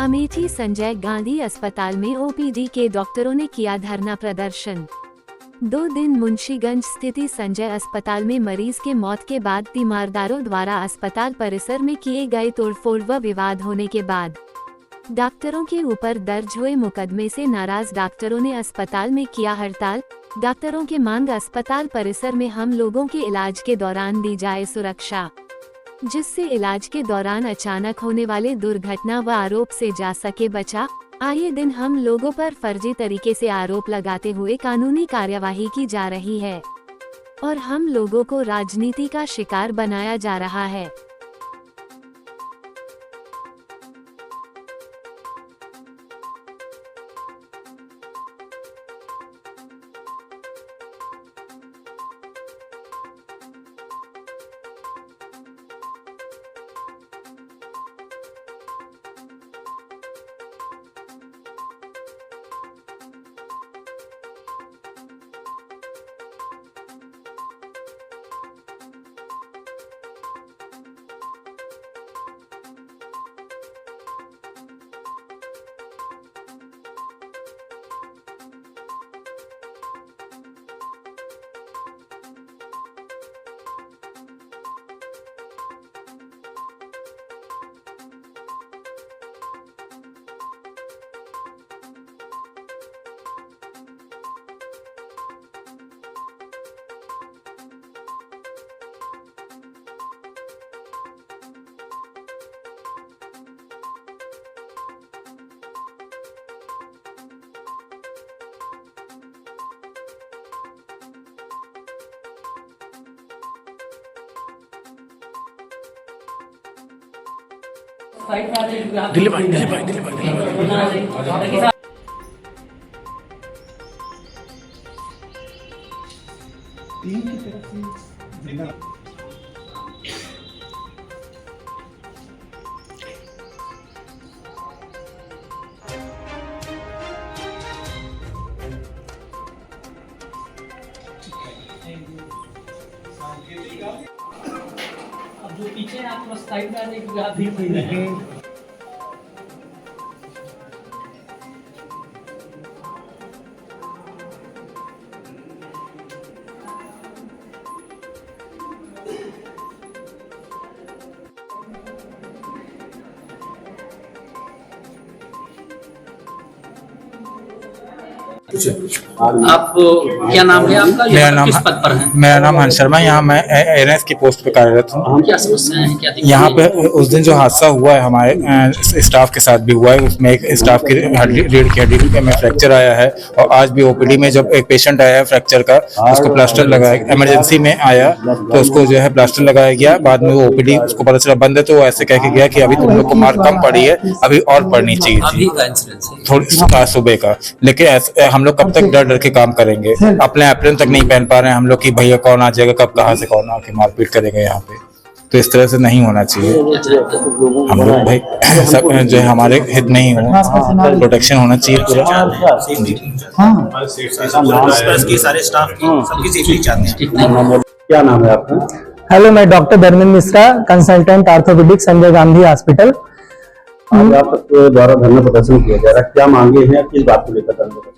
अमेठी संजय गांधी अस्पताल में ओपीडी के डॉक्टरों ने किया धरना प्रदर्शन। 2 दिन मुंशीगंज स्थित संजय अस्पताल में मरीज के मौत के बाद तीमारदारों द्वारा अस्पताल परिसर में किए गए तोड़फोड़ व विवाद होने के बाद डॉक्टरों के ऊपर दर्ज हुए मुकदमे से नाराज डॉक्टरों ने अस्पताल में किया हड़ताल। डॉक्टरों की मांग अस्पताल परिसर में हम लोगों के इलाज के दौरान दी जाए सुरक्षा, जिससे इलाज के दौरान अचानक होने वाले दुर्घटना व आरोप से जा सके बचा। आए दिन हम लोगों पर फर्जी तरीके से आरोप लगाते हुए कानूनी कार्यवाही की जा रही है और हम लोगों को राजनीति का शिकार बनाया जा रहा है। दिल्ली भाई जो पीछे आपको साइड में आने की भीड़ है। आप क्या नाम है आपका? किस पद पर हैं? मेरा नाम हंस शर्मा। यहाँ मैं एनएस की पोस्ट पे कार्यरत हूँ। क्या समस्याएं हैं, क्या दिक्कत? यहाँ पे उस दिन जो हादसा हुआ है हमारे स्टाफ के साथ भी हुआ है, उसमें एक स्टाफ की रीढ़ की हड्डी में फ्रैक्चर आया है और आज भी ओपीडी में जब एक पेशेंट आया है फ्रैक्चर का, उसको प्लास्टर लगाया, इमरजेंसी में आया तो उसको जो है प्लास्टर लगाया गया। बाद में वो ओपीडी उसको पता चला बंद है तो वो ऐसे कह के गया कि अभी तुम लोग को मार कम पड़ी है, अभी और पड़नी चाहिए थी थोड़ी सुबह का। लेकिन हम लोग कब तक डर डर के काम करेंगे? अपने अप्रैल तक नहीं पहन पा रहे हैं हम लोग कि भैया कौन आ जाएगा, कब कहाँ से कौन आके मारपीट करेगा यहाँ पे। तो इस तरह से नहीं होना चाहिए। हम लोग भाई सब जो है हमारे हित नहीं हो, प्रोटेक्शन होना चाहिए पूरा। क्या नाम है आपका? हेलो, मैं doctor Dharmendra Mishra, consultant orthopaedic Sanjay Gandhi hospital. आज आप सबके द्वारा धरना प्रदर्शन किया जा रहा है, क्या मांगे हैं, किस बात को लेकर धरना प्रदर्शन?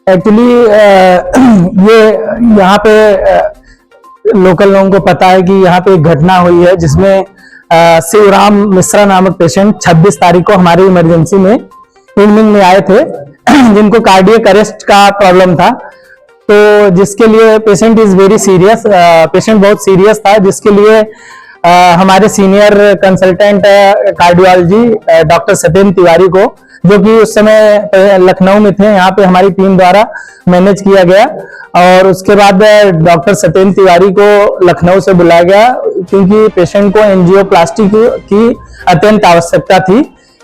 एक्चुअली ये यहाँ पे लोकल लोगों को पता है कि यहाँ पे एक घटना हुई है जिसमें शिवराम मिश्रा नामक पेशेंट 26 तारीख को हमारी इमरजेंसी में इवनिंग में आए थे जिनको कार्डियक अरेस्ट का प्रॉब्लम था। तो जिसके लिए patient is very serious, patient बहुत सीरियस था, जिसके लिए हमारे senior consultant cardiology doctor Satyendra Tiwari को, जो कि उस समय लखनऊ में थे, यहाँ पे हमारी टीम द्वारा मैनेज किया गया और उसके बाद डॉक्टर सत्येंद्र तिवारी को लखनऊ से बुलाया गया क्योंकि पेशेंट को एंजियोप्लास्टी की अत्यंत आवश्यकता थी,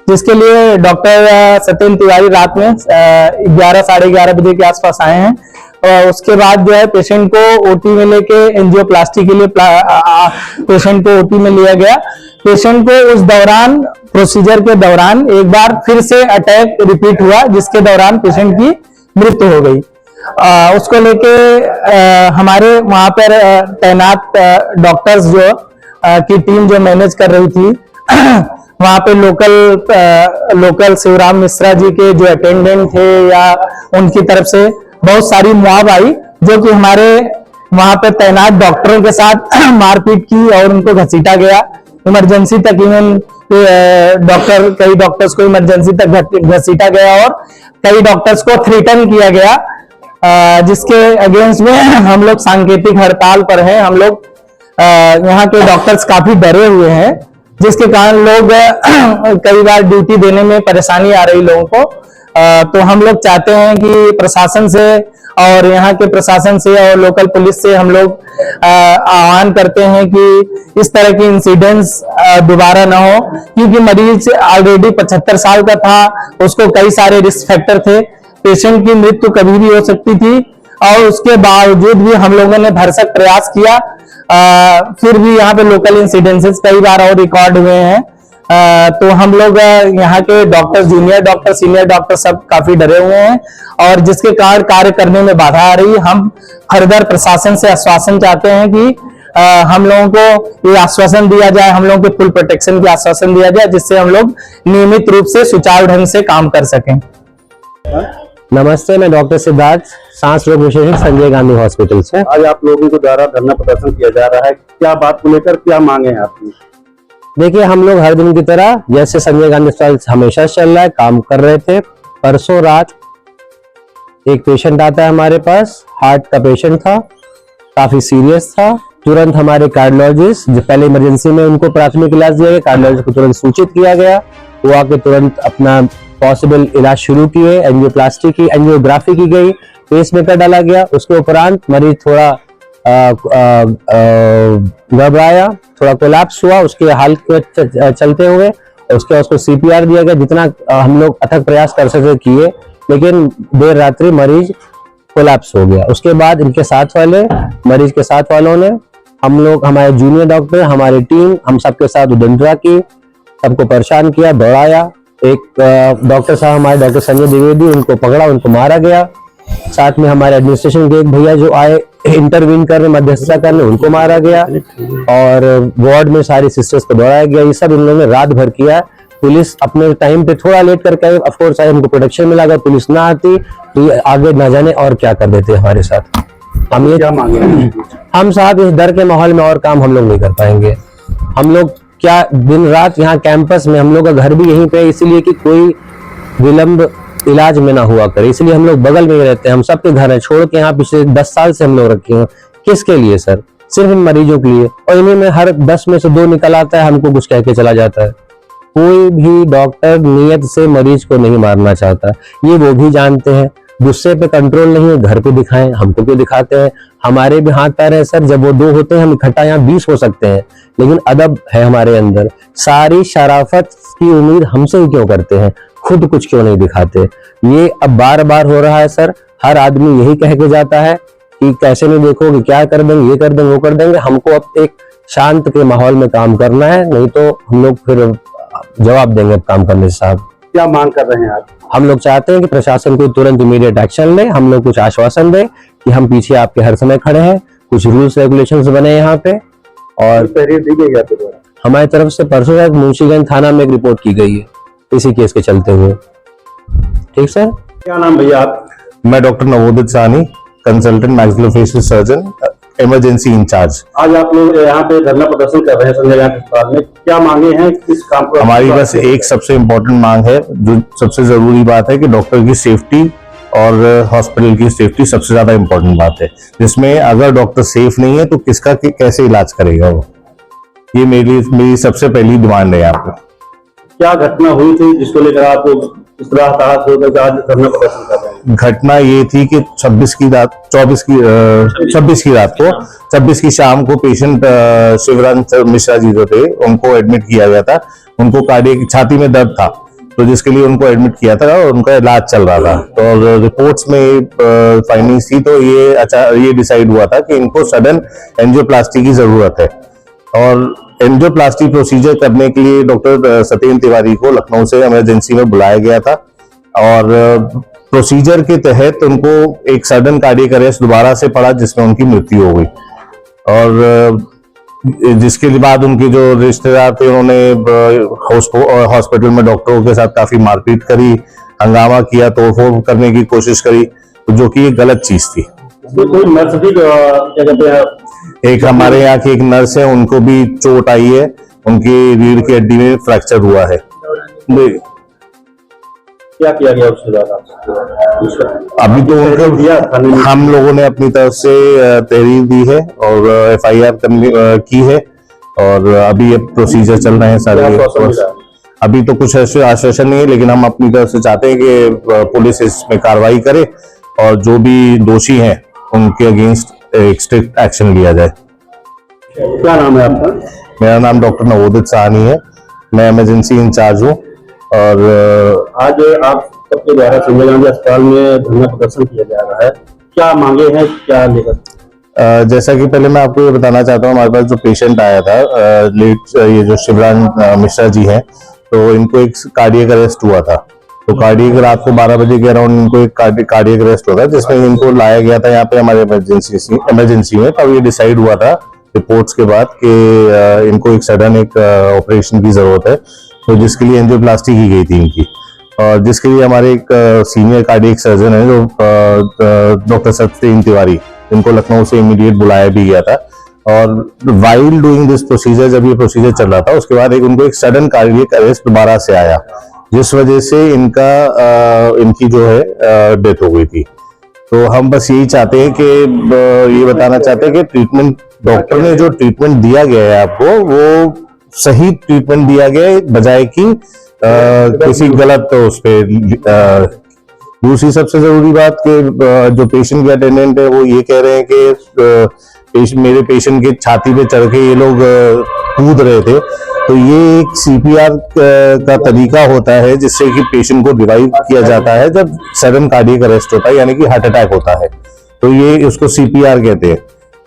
जिसके लिए डॉक्टर सत्येंद्र तिवारी रात में 11 साढ़े 11 बजे के आसपास आए हैं। और उसके बाद जो है पेशेंट को ओटी में लेके एंजियोप्लास्टी के लिए पेशेंट को ओटी में लिया गया। पेशेंट को उस दौरान प्रोसीजर के दौरान एक बार फिर से अटैक रिपीट हुआ, जिसके दौरान पेशेंट की मृत्यु हो गई। उसको लेके हमारे वहां पर तैनात डॉक्टर्स जो की टीम जो मैनेज कर रही थी वहाँ पे लोकल शिवराम मिश्रा जी के जो अटेंडेंट थे या उनकी तरफ से बहुत सारी मुआव आई, जो कि हमारे वहाँ पे तैनात डॉक्टरों के साथ मारपीट की और उनको घसीटा गया। इमरजेंसी तक इवन कई डॉक्टर्स को इमरजेंसी तक घसीटा गया और कई डॉक्टर्स को थ्रेटन किया गया, जिसके अगेंस्ट में हम लोग सांकेतिक हड़ताल पर हैं। हम लोग यहाँ के डॉक्टर्स काफी डरे हुए हैं, जिसके कारण लोग कई बार ड्यूटी देने में परेशानी आ रही लोगों को। तो हम लोग चाहते हैं कि प्रशासन से और यहाँ के प्रशासन से और लोकल पुलिस से हम लोग आह्वान करते हैं कि इस तरह के इंसिडेंट्स दोबारा ना हो, क्योंकि मरीज ऑलरेडी 75 साल का था, उसको कई सारे रिस्क फैक्टर थे, पेशेंट की मृत्यु कभी भी हो सकती थी और उसके बावजूद भी हम लोगों ने भरसक प्रयास किया। फिर भी यहाँ पे लोकल इंसिडेंसेस कई बार और रिकॉर्ड हुए हैं। तो हम लोग यहाँ के doctor, junior doctor, senior doctor सब काफी डरे हुए हैं और जिसके कारण कार्य करने में बाधा आ रही है। हम फर्दर प्रशासन से आश्वासन चाहते हैं कि हम लोगों को ये आश्वासन दिया जाए, हम लोगों के फुल प्रोटेक्शन की आश्वासन दिया जाए, जिससे हम लोग नियमित रूप से सुचारू ढंग से काम कर सकें। नमस्ते, मैं डॉक्टर सिद्धार्थ, सांस रोग विशेषज्ञ, संजय गांधी हॉस्पिटल से। आज आप लोगों के द्वारा धरना प्रदर्शन किया जा रहा है, क्या बात को लेकर, क्या मांगे हैं आपकी? देखिए, हम लोग हर दिन की तरह जैसे संजय गांधी अस्पताल हमेशा चल रहा है, काम कर रहे थे। परसों रात एक पेशेंट आता है हमारे पास, हार्ट का पेशेंट था, काफी सीरियस था। तुरंत हमारे कार्डियोलॉजिस्ट, जो पहले इमरजेंसी में उनको प्राथमिक इलाज दिया गया, कार्डियोलॉजिस्ट को तुरंत सूचित किया गया, वो आके तुरंत अपना पॉसिबल इलाज शुरू किए। एंजियोप्लास्टी की, एंजियोग्राफी की गई, पेसमेकर डाला गया। उसके उपरांत मरीज थोड़ा घबराया, थोड़ा कोलैप्स हुआ, उसके हाल के चलते हुए उसके बाद उसको सीपीआर दिया गया। जितना हम लोग अथक प्रयास कर सके किए, लेकिन देर रात्रि मरीज कोलैप्स हो गया। उसके बाद इनके साथ वाले मरीज के साथ वालों ने, हम लोग, हमारे जूनियर डॉक्टर, हमारी टीम, हम सबके साथ उदंडरा की, सबको परेशान किया, दौड़ाया। एक डॉक्टर साहब हमारे, डॉक्टर संजय द्विवेदी, उनको पकड़ा, उनको मारा गया। साथ में हमारे एडमिनिस्ट्रेशन के एक भैया जो आए इंटरवीन करने, मध्यस्थता करने, उनको मारा गया और वार्ड में सारी सिस्टर्स को दौड़ाया गया। ये सब इन लोगों ने रात भर किया। पुलिस अपने टाइम पे थोड़ा लेट करके आई, ऑफ कोर्स हमको प्रोटेक्शन मिला, अगर पुलिस ना आती तो ये आगे ना जाने और क्या कर देते हमारे साथ। हम ये क्या मांगे? हम साहब इस डर के माहौल में और काम हम लोग नहीं कर पाएंगे। हम लोग क्या दिन रात यहाँ कैंपस में, हम लोग का घर भी यहीं पे, इसलिए कि कोई विलंब इलाज में ना हुआ करे, इसलिए हम लोग बगल में ही रहते हैं। हम सबके घर है, छोड़ के यहाँ पिछले 10 साल से हम लोग रखे हैं। किसके लिए सर? सिर्फ इन मरीजों के लिए। और इन्हीं में हर 10 में से 2 निकल आता है, हमको कुछ कह के चला जाता है। कोई भी डॉक्टर नियत से मरीज को नहीं मारना चाहता, ये वो भी जानते हैं। गुस्से पे कंट्रोल नहीं है, घर पे दिखाएं, हमको क्यों दिखाते हैं? हमारे भी हाथ पैर है सर, जब वो 2 होते हैं हम इकट्ठा यहाँ 20 हो सकते हैं, लेकिन अदब है हमारे अंदर। सारी शराफत की उम्मीद हमसे ही क्यों करते हैं? खुद कुछ क्यों नहीं दिखाते? ये अब बार बार हो रहा है सर। हर आदमी यही कह के जाता है कि कैसे नहीं देखोगे, क्या कर देंगे, ये कर देंगे, वो कर देंगे। हमको अब एक शांत के माहौल में काम करना है, नहीं तो हम लोग फिर जवाब देंगे काम करने से। साहब क्या मांग कर रहे हैं आप? हम लोग चाहते हैं कि प्रशासन को तुरंत इमीडिएट एक्शन ले। हम लोग कुछ आश्वासन दे कि हम पीछे आपके हर समय खड़े हैं। कुछ रूल्स रेगुलेशंस बने यहाँ पे, और तहरीर दी गई आपके द्वारा? हमारी तरफ से परसों तक मुंशीगंज थाना में एक रिपोर्ट की गई है इसी केस के चलते हुए। ठीक सर। क्या नाम भैया आप? मैं doctor Navodit Sahni, consultant maxillofacial surgeon, emergency in charge. आज आप लोग यहाँ पे धरना प्रदर्शन कर रहे हैं संजय गांधी अस्पताल में, क्या मांगे हैं? किस काम को? हमारी बस एक सबसे इम्पोर्टेंट मांग है, जो सबसे जरूरी बात है कि डॉक्टर की सेफ्टी और हॉस्पिटल की सेफ्टी सबसे ज्यादा इम्पोर्टेंट बात है, जिसमें अगर डॉक्टर सेफ नहीं है तो किसका कैसे इलाज करेगा वो। ये मेरी सबसे पहली डिमांड है यहाँ पे। क्या घटना हुई थी जिसको लेकर आप इस तरह हताहत होकर आज धरना प्रदर्शन कर रहे हैं? घटना ये थी कि 26 की की शाम को पेशेंट शिवराम मिश्रा जी जो थे, उनको एडमिट किया गया था। उनको कार्डियक, छाती में दर्द था, तो जिसके लिए उनको एडमिट किया था और उनका इलाज चल रहा था। तो रिपोर्ट्स में फाइंडिंग्स थी, तो ये डिसाइड हुआ था कि इनको सडन एंजियोप्लास्टी की जरूरत है। और एंजियोप्लास्टी प्रोसीजर करने के लिए डॉक्टर सत्येंद्र तिवारी को लखनऊ से इमरजेंसी में बुलाया गया था, और प्रोसीजर के तहत उनको एक सडन कार्डियक अरेस्ट दोबारा से पड़ा, जिसमें उनकी मृत्यु हो गई। और जिसके बाद उनके जो रिश्तेदार थे उन्होंने हॉस्पिटल में डॉक्टरों के साथ काफी मारपीट करी, हंगामा किया, तोड़फोड़ करने की कोशिश करी, जो कि एक गलत चीज थी। कोई नर्स भी क्या कहते हैं, एक हमारे यहाँ की एक नर्स है, उनको भी चोट आई है, उनकी रीढ़ की हड्डी में फ्रैक्चर हुआ है। क्या किया गया उसके बाद? अभी तो उनको हम लोगों ने अपनी तरफ से तहरीर दी है और FIR की है और अभी ये प्रोसीजर चल रहे हैं सारे। अभी तो कुछ ऐसे आश्वासन नहीं है, लेकिन हम अपनी तरफ से चाहते हैं कि पुलिस इसमें कार्रवाई करे और जो भी दोषी हैं उनके अगेंस्ट एक स्ट्रिक्ट एक्शन लिया जाए। क्या नाम है आपका? मेरा नाम डॉक्टर नवोदित साहनी है, मैं इमरजेंसी इंचार्ज हूँ। और आज आप सबके द्वारा संजय गांधी अस्पताल में धरना प्रदर्शन किया जा रहा है, क्या मांगे हैं, क्या लेकर? जैसा कि पहले मैं आपको ये बताना चाहता हूँ, हमारे पास जो पेशेंट आया था लेट, ये जो शिवरान मिश्रा जी हैं, तो इनको एक कार्डियक अरेस्ट हुआ था। तो कार्डियक रात को 12 बजे के अराउंड इनको एक कार्डियक अरेस्ट हुआ था, जिसमें इनको लाया गया था यहाँ पे हमारे इमरजेंसी में। तब ये डिसाइड हुआ था रिपोर्ट्स के बाद कि इनको एक सडन एक ऑपरेशन की जरूरत है, तो जिसके लिए एंजियोप्लास्टी की गई थी इनकी, और जिसके लिए हमारे एक सीनियर कार्डियक सर्जन है जो डॉक्टर सत्येंद्र तिवारी, इनको लखनऊ से इमीडिएट बुलाया भी गया था। और वाइल डूइंग दिस प्रोसीजर, जब ये प्रोसीजर चल रहा था, उसके बाद उनको एक सडन कार्डियक अरेस्ट दोबारा से आया, जिस वजह से इनकी जो है डेथ हो गई थी। तो हम बस यही चाहते हैं कि ये बताना चाहते हैं कि ट्रीटमेंट, डॉक्टर ने जो ट्रीटमेंट दिया गया है आपको, वो सही ट्रीटमेंट दिया गया है, बजाय कि किसी गलत उस पे। दूसरी सबसे जरूरी बात कि जो पेशेंट के अटेंडेंट है वो ये कह रहे हैं कि मेरे पेशेंट के छाती पे चढ़ के ये लोग कूद रहे थे। तो ये एक CPR का तरीका होता है, जिससे कि पेशेंट को रिवाइव किया जाता है जब सडन कार्डियक अरेस्ट होता है, यानी कि हार्ट अटैक होता है, तो ये इसको CPR कहते हैं।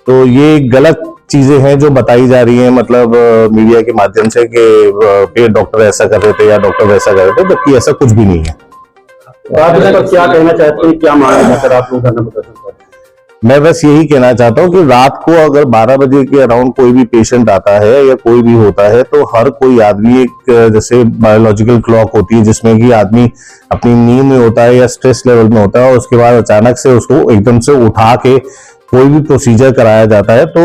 तो ये गलत चीजें हैं जो बताई जा रही हैं, मतलब मीडिया के माध्यम से कि डॉक्टर ऐसा कर रहे थे या डॉक्टर वैसा कर रहे थे, जबकि ऐसा कुछ भी नहीं है। आप इस पर क्या कहना चाहते हैं, क्या मांग कर आप लोग धरना प्रदर्शन कर रहे हैं? मैं बस यही कहना चाहता हूँ कि रात को अगर 12 बजे के अराउंड कोई भी पेशेंट आता है या कोई भी होता है, तो हर कोई आदमी एक जैसे बायोलॉजिकल क्लॉक होती है, जिसमें कि आदमी अपनी नींद में होता है या स्ट्रेस लेवल में होता है, और उसके बाद अचानक से उसको एकदम से उठा के कोई भी प्रोसीजर कराया जाता है। तो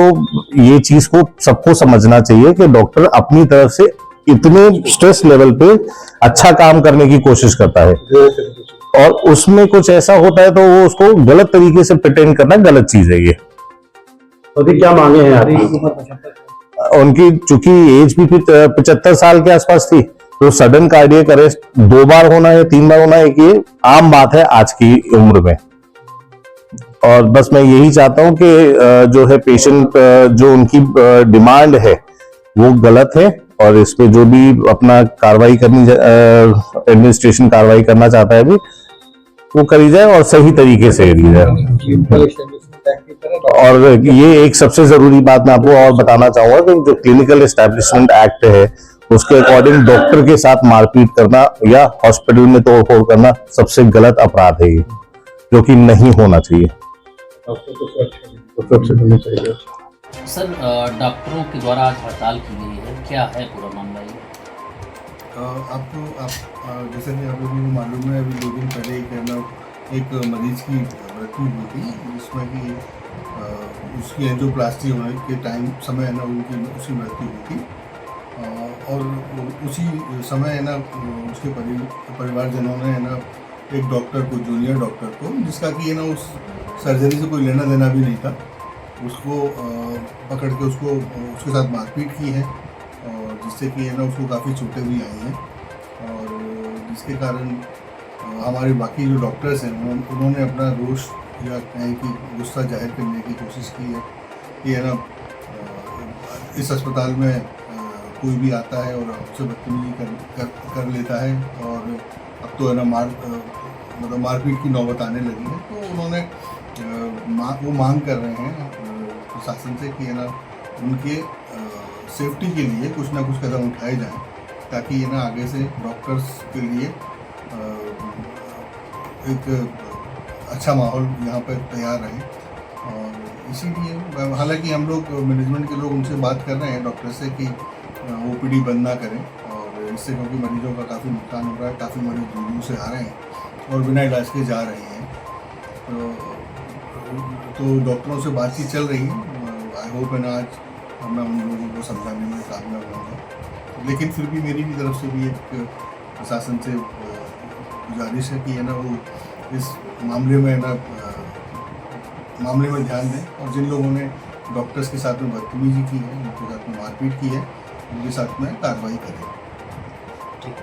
ये चीज को सबको समझना चाहिए कि डॉक्टर अपनी तरफ से इतने स्ट्रेस लेवल पे अच्छा काम करने की कोशिश करता है, और उसमें कुछ ऐसा होता है तो वो उसको गलत तरीके से प्रिटेंड करना गलत चीज है। ये अभी क्या मांगे हैं आपकी? उनकी चूंकि एज भी 75 साल के आसपास थी, तो सडन कार्डियक अरेस्ट 2 बार होना है, 3 बार होना है, ये आम बात है आज की उम्र में। और बस मैं यही चाहता हूं कि जो है पेशेंट, जो उनकी डिमांड है वो गलत है, और इस पे जो भी अपना कार्रवाई करनी, एडमिनिस्ट्रेशन कार्रवाई करना चाहता है भी, वो करी जाए और सही तरीके से करी जाए। और ये एक सबसे जरूरी बात मैं आपको और बताना चाहूंगा कि जो क्लिनिकल एस्टेब्लिशमेंट एक्ट है, उसके अकॉर्डिंग डॉक्टर के साथ मारपीट करना या हॉस्पिटल में तोड़फोड़ करना सबसे गलत अपराध है, ये जो कि नहीं होना चाहिए। सर, डॉक्टरों के द्वारा आज हड़ताल की गई है, क्या है पूरा मामला ये? आपको जैसे कि आप लोगों को मालूम है, अभी 2 दिन पहले एक मरीज की मृत्यु हुई थी, जिसमें कि उसकी एंजियोप्लास्टी होने के समय है ना उसकी मृत्यु हुई थी। और उसी समय है ना उसके परिवारजनों ने है ना एक डॉक्टर को, जूनियर डॉक्टर को, जिसका कि है ना उस सर्जरी से कोई लेना देना भी नहीं था, उसको पकड़ के उसके साथ मारपीट की है, और जिससे कि है ना उसको काफ़ी चोटें भी आई हैं, और जिसके कारण हमारे बाकी जो डॉक्टर्स हैं उन्होंने अपना रोष या कहें कि गुस्सा जाहिर करने की कोशिश की है कि है ना इस अस्पताल में कोई भी आता है और उससे बदतमीजी कर लेता है, और अब तो है ना मतलब मारपीट की नौबत आने लगी है। तो उन्होंने वो मांग कर रहे हैं प्रशासन से कि है ना उनके सेफ्टी के लिए कुछ ना कुछ कदम उठाए जाएं, ताकि ये ना आगे से डॉक्टर्स के लिए एक अच्छा माहौल यहाँ पर तैयार रहे। और इसीलिए हालांकि हम लोग मैनेजमेंट के लोग उनसे बात कर रहे हैं डॉक्टर से कि ओपीडी बंद ना करें, और इससे क्योंकि मरीजों का काफ़ी नुकसान हो रहा है, काफ़ी मरीज दूर दूर से आ रहे हैं और बिना इलाज के जा रहे हैं। तो डॉक्टरों से बातचीत चल रही है। आई होप है ना आज मैं उन लोगों को समझाने में कामयाब रहूँगा, लेकिन फिर भी मेरी भी तरफ से भी एक प्रशासन से गुजारिश है कि है ना वो इस मामले में है ना मामले में ध्यान दें, और जिन लोगों ने डॉक्टर्स के साथ में बदतमीजी की है, उनके साथ में मारपीट की है, उनके साथ में कार्रवाई करें। ठीक।